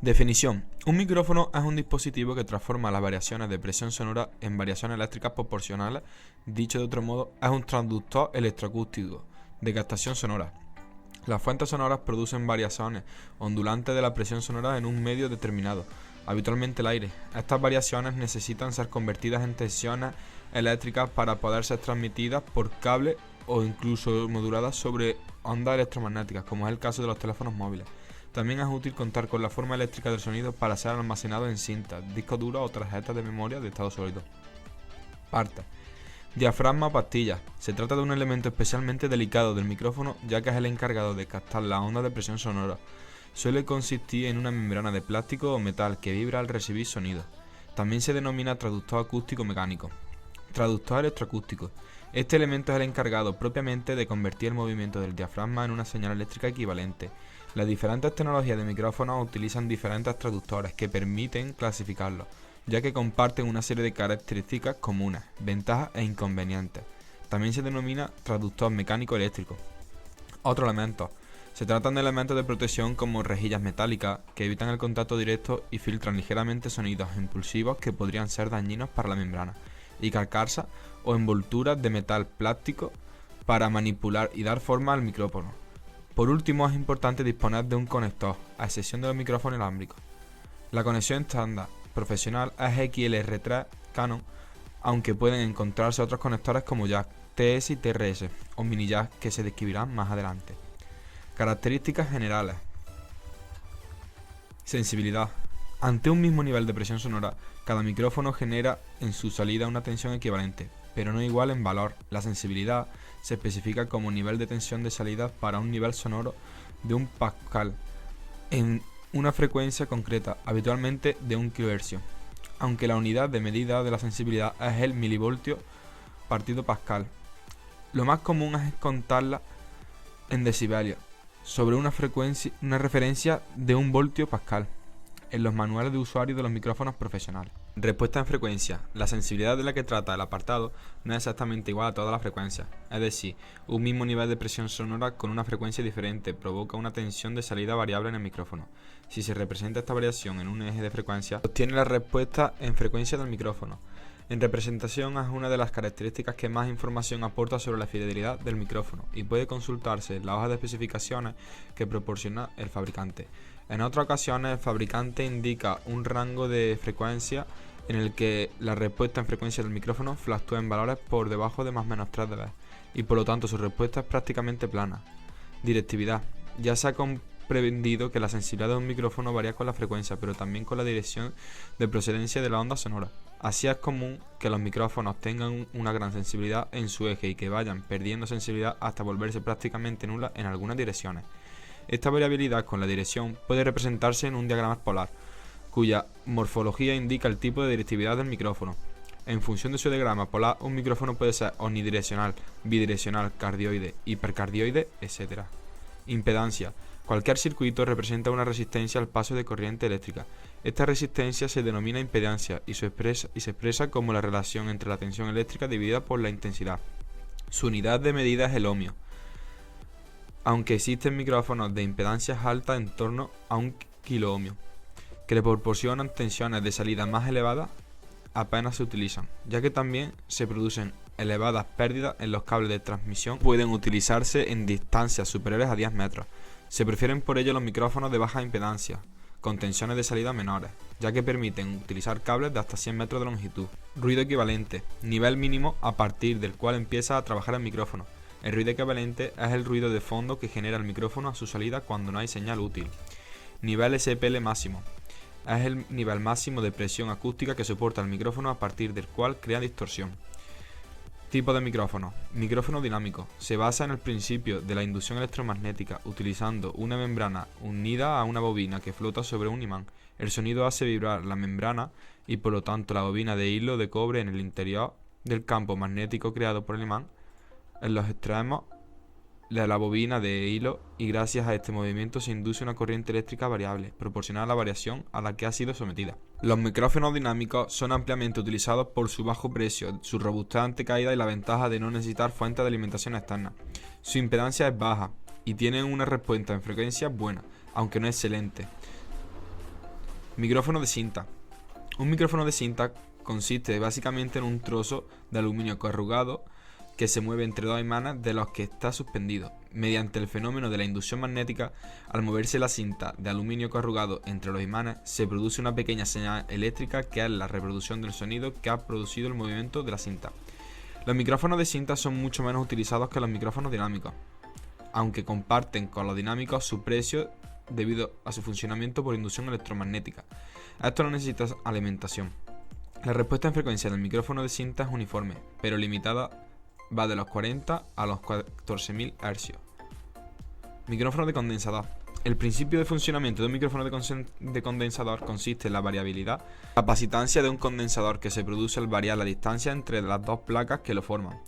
Definición. Un micrófono es un dispositivo que transforma las variaciones de presión sonora en variaciones eléctricas proporcionales. Dicho de otro modo, es un transductor electroacústico de captación sonora. Las fuentes sonoras producen variaciones ondulantes de la presión sonora en un medio determinado, habitualmente el aire. Estas variaciones necesitan ser convertidas en tensiones eléctricas para poder ser transmitidas por cable o incluso moduladas sobre ondas electromagnéticas, como es el caso de los teléfonos móviles. También es útil contar con la forma eléctrica del sonido para ser almacenado en cintas, discos duros o tarjetas de memoria de estado sólido. Partes. Diafragma o pastilla. Se trata de un elemento especialmente delicado del micrófono, ya que es el encargado de captar las ondas de presión sonora. Suele consistir en una membrana de plástico o metal que vibra al recibir sonido. También se denomina traductor acústico mecánico. Traductor electroacústico. Este elemento es el encargado propiamente de convertir el movimiento del diafragma en una señal eléctrica equivalente. Las diferentes tecnologías de micrófonos utilizan diferentes traductores que permiten clasificarlos, ya que comparten una serie de características comunes, ventajas e inconvenientes. También se denomina traductor mecánico eléctrico. Otros elementos. Se tratan de elementos de protección como rejillas metálicas que evitan el contacto directo y filtran ligeramente sonidos impulsivos que podrían ser dañinos para la membrana, y carcasas o envolturas de metal plástico para manipular y dar forma al micrófono. Por último, es importante disponer de un conector, a excepción de los micrófonos inalámbricos. La conexión estándar profesional es XLR3 Canon, aunque pueden encontrarse otros conectores como jack, TS y TRS o mini jack que se describirán más adelante. Características generales. Sensibilidad. Ante un mismo nivel de presión sonora, cada micrófono genera en su salida una tensión equivalente, pero no igual en valor. La sensibilidad se especifica como nivel de tensión de salida para un nivel sonoro de 1 pascal en una frecuencia concreta, habitualmente de 1 kHz, aunque la unidad de medida de la sensibilidad es el milivoltio partido pascal. Lo más común es contarla en decibelios, sobre una referencia de 1 voltio pascal, en los manuales de usuario de los micrófonos profesionales. Respuesta en frecuencia. La sensibilidad de la que trata el apartado no es exactamente igual a todas las frecuencias, es decir, un mismo nivel de presión sonora con una frecuencia diferente provoca una tensión de salida variable en el micrófono. Si se representa esta variación en un eje de frecuencia, se obtiene la respuesta en frecuencia del micrófono. En representación es una de las características que más información aporta sobre la fidelidad del micrófono y puede consultarse en la hoja de especificaciones que proporciona el fabricante. En otras ocasiones el fabricante indica un rango de frecuencia en el que la respuesta en frecuencia del micrófono fluctúa en valores por debajo de más o menos 3 dB y por lo tanto su respuesta es prácticamente plana. Directividad. Ya se ha comprendido que la sensibilidad de un micrófono varía con la frecuencia, pero también con la dirección de procedencia de la onda sonora. Así es común que los micrófonos tengan una gran sensibilidad en su eje y que vayan perdiendo sensibilidad hasta volverse prácticamente nula en algunas direcciones. Esta variabilidad con la dirección puede representarse en un diagrama polar, cuya morfología indica el tipo de directividad del micrófono. En función de su diagrama polar, un micrófono puede ser omnidireccional, bidireccional, cardioide, hipercardioide, etc. Impedancia. Cualquier circuito representa una resistencia al paso de corriente eléctrica. Esta resistencia se denomina impedancia y se expresa como la relación entre la tensión eléctrica dividida por la intensidad. Su unidad de medida es el ohmio, aunque existen micrófonos de impedancias altas en torno a 1 kiloohmio, que le proporcionan tensiones de salida más elevadas, apenas se utilizan, ya que también se producen elevadas pérdidas en los cables de transmisión. Pueden utilizarse en distancias superiores a 10 metros. Se prefieren por ello los micrófonos de baja impedancia, con tensiones de salida menores, ya que permiten utilizar cables de hasta 100 metros de longitud. Ruido equivalente, nivel mínimo a partir del cual empieza a trabajar el micrófono. El ruido equivalente es el ruido de fondo que genera el micrófono a su salida cuando no hay señal útil. Nivel SPL máximo. Es el nivel máximo de presión acústica que soporta el micrófono a partir del cual crea distorsión. Tipo de micrófono. Micrófono dinámico. Se basa en el principio de la inducción electromagnética utilizando una membrana unida a una bobina que flota sobre un imán. El sonido hace vibrar la membrana y por lo tanto la bobina de hilo de cobre en el interior del campo magnético creado por el imán en los extremos de la bobina de hilo, y gracias a este movimiento se induce una corriente eléctrica variable, proporcional a la variación a la que ha sido sometida. Los micrófonos dinámicos son ampliamente utilizados por su bajo precio, su robustez ante caída y la ventaja de no necesitar fuentes de alimentación externa. Su impedancia es baja y tienen una respuesta en frecuencia buena, aunque no excelente. Micrófono de cinta. Un micrófono de cinta consiste básicamente en un trozo de aluminio corrugado que se mueve entre dos imanes de los que está suspendido. Mediante el fenómeno de la inducción magnética, al moverse la cinta de aluminio corrugado entre los imanes, se produce una pequeña señal eléctrica que es la reproducción del sonido que ha producido el movimiento de la cinta. Los micrófonos de cinta son mucho menos utilizados que los micrófonos dinámicos, aunque comparten con los dinámicos su precio debido a su funcionamiento por inducción electromagnética. Esto no necesita alimentación. La respuesta en frecuencia del micrófono de cinta es uniforme, pero limitada, va de los 40 a los 14.000 Hz. Micrófono de condensador. El principio de funcionamiento de un micrófono de condensador consiste en la variabilidad, capacitancia de un condensador que se produce al variar la distancia entre las dos placas que lo forman.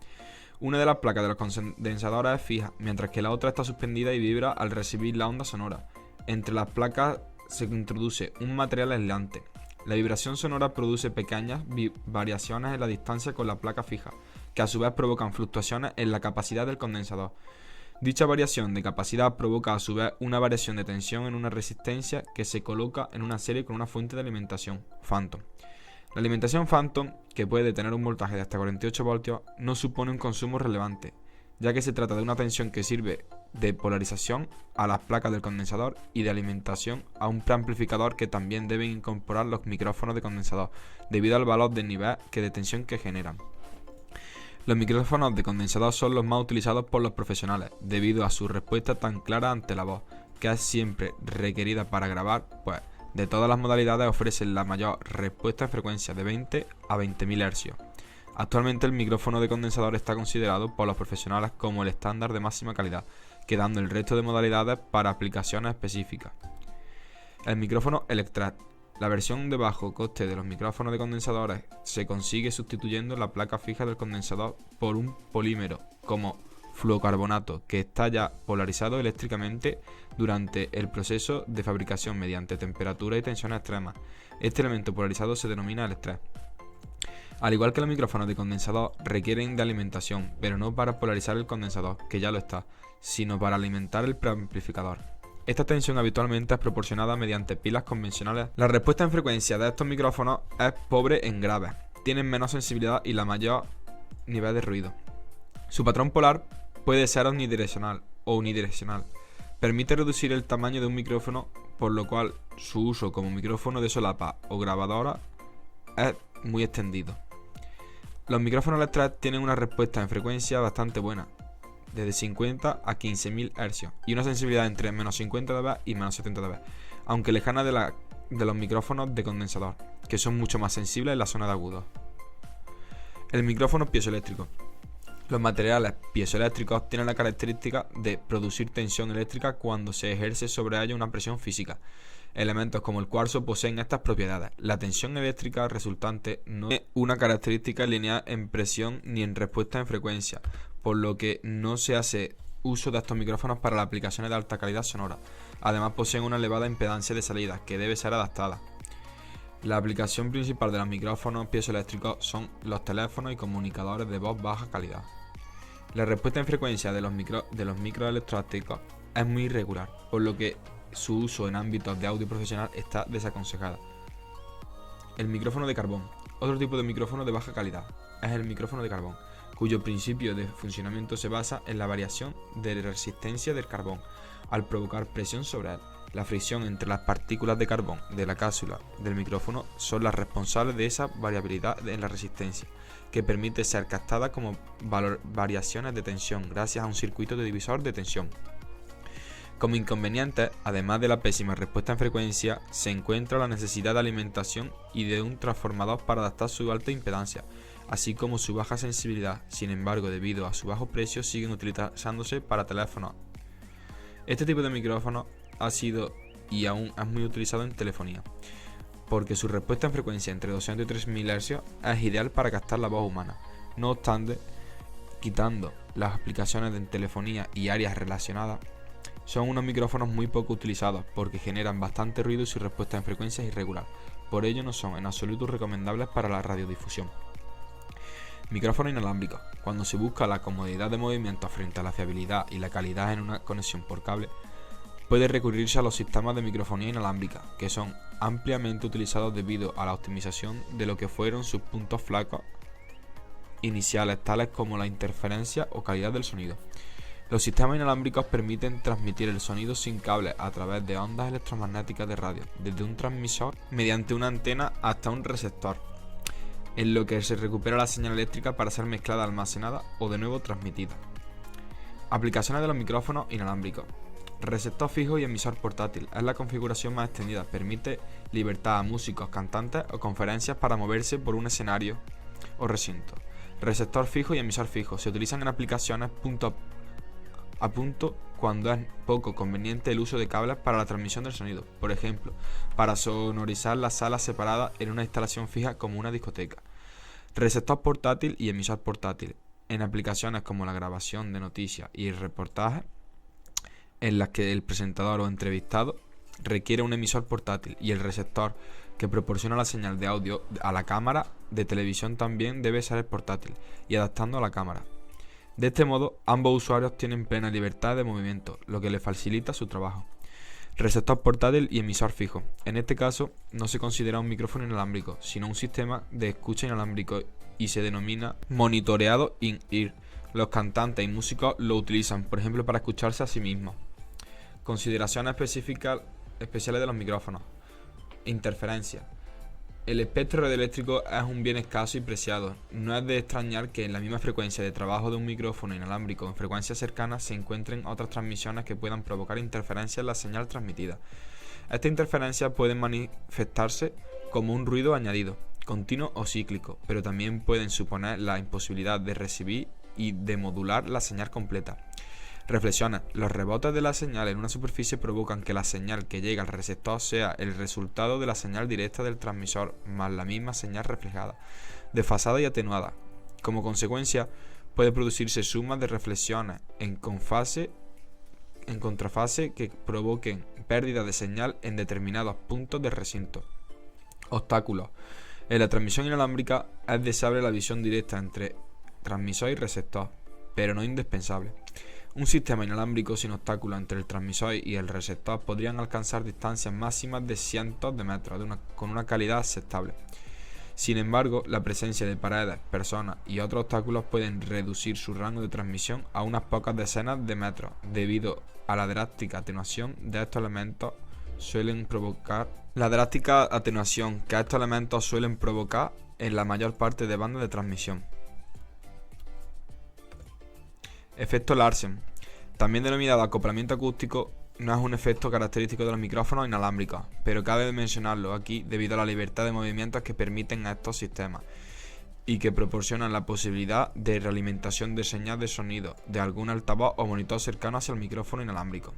Una de las placas de los condensadores es fija, mientras que la otra está suspendida y vibra al recibir la onda sonora. Entre las placas se introduce un material aislante. La vibración sonora produce pequeñas variaciones en la distancia con la placa fija, que a su vez provocan fluctuaciones en la capacidad del condensador. Dicha variación de capacidad provoca a su vez una variación de tensión en una resistencia que se coloca en una serie con una fuente de alimentación, Phantom. La alimentación Phantom, que puede tener un voltaje de hasta 48 voltios, no supone un consumo relevante, ya que se trata de una tensión que sirve de polarización a las placas del condensador y de alimentación a un preamplificador que también deben incorporar los micrófonos de condensador, debido al valor de nivel de tensión que generan. Los micrófonos de condensador son los más utilizados por los profesionales, debido a su respuesta tan clara ante la voz, que es siempre requerida para grabar, pues de todas las modalidades ofrecen la mayor respuesta en frecuencia de 20 a 20.000 Hz. Actualmente el micrófono de condensador está considerado por los profesionales como el estándar de máxima calidad, quedando el resto de modalidades para aplicaciones específicas. El micrófono Electret. La versión de bajo coste de los micrófonos de condensadores se consigue sustituyendo la placa fija del condensador por un polímero como fluorocarbonato que está ya polarizado eléctricamente durante el proceso de fabricación mediante temperatura y tensión extremas. Este elemento polarizado se denomina Electret. Al igual que los micrófonos de condensador requieren de alimentación, pero no para polarizar el condensador, que ya lo está, sino para alimentar el preamplificador. Esta tensión habitualmente es proporcionada mediante pilas convencionales. La respuesta en frecuencia de estos micrófonos es pobre en graves, tienen menos sensibilidad y la mayor nivel de ruido. Su patrón polar puede ser omnidireccional o unidireccional. Permite reducir el tamaño de un micrófono, por lo cual su uso como micrófono de solapa o grabadora es muy extendido. Los micrófonos Electret tienen una respuesta en frecuencia bastante buena, desde 50 a 15.000 Hz, y una sensibilidad entre menos 50 dB y menos 70 dB, aunque lejana de los micrófonos de condensador, que son mucho más sensibles en la zona de agudos. El micrófono piezoeléctrico. Los materiales piezoeléctricos tienen la característica de producir tensión eléctrica cuando se ejerce sobre ellos una presión física. Elementos como el cuarzo poseen estas propiedades. La tensión eléctrica resultante no es una característica lineal en presión ni en respuesta en frecuencia, por lo que no se hace uso de estos micrófonos para las aplicaciones de alta calidad sonora. Además poseen una elevada impedancia de salida que debe ser adaptada. La aplicación principal de los micrófonos piezoeléctricos son los teléfonos y comunicadores de voz baja calidad. La respuesta en frecuencia de los microelectrónicos es muy irregular, por lo que su uso en ámbitos de audio profesional está desaconsejada. El micrófono de carbón. Otro tipo de micrófono de baja calidad es el micrófono de carbón, cuyo principio de funcionamiento se basa en la variación de resistencia del carbón al provocar presión sobre él. La fricción entre las partículas de carbón de la cápsula del micrófono son las responsables de esa variabilidad en la resistencia, que permite ser captada como variaciones de tensión gracias a un circuito de divisor de tensión. Como inconvenientes, además de la pésima respuesta en frecuencia, se encuentra la necesidad de alimentación y de un transformador para adaptar su alta impedancia, así como su baja sensibilidad. Sin embargo, debido a su bajo precio, siguen utilizándose para teléfonos. Este tipo de micrófono ha sido y aún es muy utilizado en telefonía, porque su respuesta en frecuencia entre 200 y 3000 Hz es ideal para captar la voz humana. No obstante, quitando las aplicaciones de telefonía y áreas relacionadas, son unos micrófonos muy poco utilizados porque generan bastante ruido y su respuesta en frecuencia es irregular. Por ello no son en absoluto recomendables para la radiodifusión. Micrófono inalámbrico. Cuando se busca la comodidad de movimiento frente a la fiabilidad y la calidad en una conexión por cable, puede recurrirse a los sistemas de microfonía inalámbrica, que son ampliamente utilizados debido a la optimización de lo que fueron sus puntos flacos iniciales, tales como la interferencia o calidad del sonido. Los sistemas inalámbricos permiten transmitir el sonido sin cables a través de ondas electromagnéticas de radio, desde un transmisor mediante una antena hasta un receptor, en lo que se recupera la señal eléctrica para ser mezclada, almacenada o de nuevo transmitida. Aplicaciones de los micrófonos inalámbricos. Receptor fijo y emisor portátil. Es la configuración más extendida. Permite libertad a músicos, cantantes o conferencias para moverse por un escenario o recinto. Receptor fijo y emisor fijo. Se utilizan en aplicaciones punto a punto cuando es poco conveniente el uso de cables para la transmisión del sonido. Por ejemplo, para sonorizar las salas separadas en una instalación fija como una discoteca. Receptor portátil y emisor portátil. En aplicaciones como la grabación de noticias y reportajes, en las que el presentador o entrevistado requiere un emisor portátil y el receptor que proporciona la señal de audio a la cámara de televisión también debe ser portátil y adaptando a la cámara. De este modo, ambos usuarios tienen plena libertad de movimiento, lo que les facilita su trabajo. Receptor portátil y emisor fijo. En este caso, no se considera un micrófono inalámbrico, sino un sistema de escucha inalámbrico y se denomina monitoreado in-ear. Los cantantes y músicos lo utilizan, por ejemplo, para escucharse a sí mismos. Consideraciones especiales de los micrófonos. Interferencia. El espectro radioeléctrico es un bien escaso y preciado. No es de extrañar que en la misma frecuencia de trabajo de un micrófono inalámbrico en frecuencias cercanas se encuentren otras transmisiones que puedan provocar interferencias en la señal transmitida. Estas interferencias pueden manifestarse como un ruido añadido, continuo o cíclico, pero también pueden suponer la imposibilidad de recibir y de modular la señal completa. Reflexiones. Los rebotes de la señal en una superficie provocan que la señal que llega al receptor sea el resultado de la señal directa del transmisor más la misma señal reflejada, desfasada y atenuada. Como consecuencia, puede producirse sumas de reflexiones en contrafase que provoquen pérdida de señal en determinados puntos del recinto. Obstáculos. En la transmisión inalámbrica es deseable la visión directa entre transmisor y receptor, pero no indispensable. Un sistema inalámbrico sin obstáculos entre el transmisor y el receptor podrían alcanzar distancias máximas de cientos de metros con una calidad aceptable. Sin embargo, la presencia de paredes, personas y otros obstáculos pueden reducir su rango de transmisión a unas pocas decenas de metros, debido a la drástica atenuación que estos elementos suelen provocar en la mayor parte de bandas de transmisión. Efecto Larsen. También denominado acoplamiento acústico, no es un efecto característico de los micrófonos inalámbricos, pero cabe mencionarlo aquí debido a la libertad de movimientos que permiten a estos sistemas y que proporcionan la posibilidad de realimentación de señal de sonido de algún altavoz o monitor cercano hacia el micrófono inalámbrico.